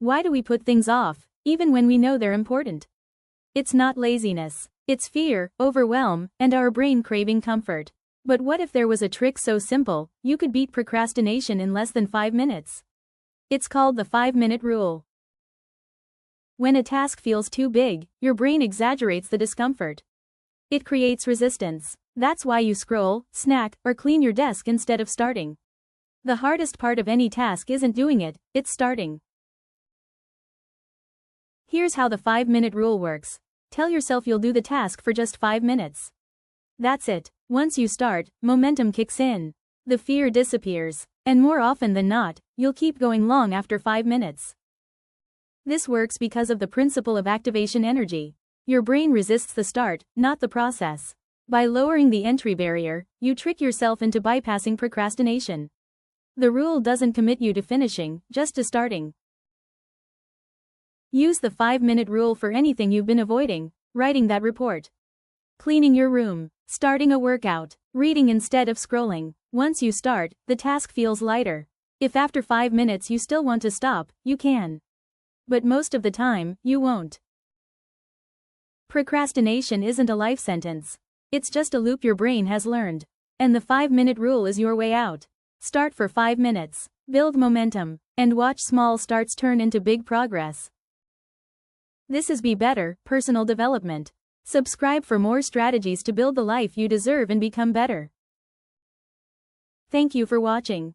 Why do we put things off, even when we know they're important? It's not laziness. It's fear, overwhelm, and our brain craving comfort. But what if there was a trick so simple, you could beat procrastination in less than 5 minutes? It's called the 5-minute rule. When a task feels too big, your brain exaggerates the discomfort. It creates resistance. That's why you scroll, snack, or clean your desk instead of starting. The hardest part of any task isn't doing it, it's starting. Here's how the 5-minute rule works. Tell yourself you'll do the task for just 5 minutes. That's it. Once you start, momentum kicks in. The fear disappears. And more often than not, you'll keep going long after 5 minutes. This works because of the principle of activation energy. Your brain resists the start, not the process. By lowering the entry barrier, you trick yourself into bypassing procrastination. The rule doesn't commit you to finishing, just to starting. Use the 5-minute rule for anything you've been avoiding: writing that report, cleaning your room, starting a workout, reading instead of scrolling. Once you start, the task feels lighter. If after 5 minutes you still want to stop, you can. But most of the time, you won't. Procrastination isn't a life sentence. It's just a loop your brain has learned. And the 5-minute rule is your way out. Start for 5 minutes, build momentum, and watch small starts turn into big progress. This is Be Better, Personal Development. Subscribe for more strategies to build the life you deserve and become better. Thank you for watching.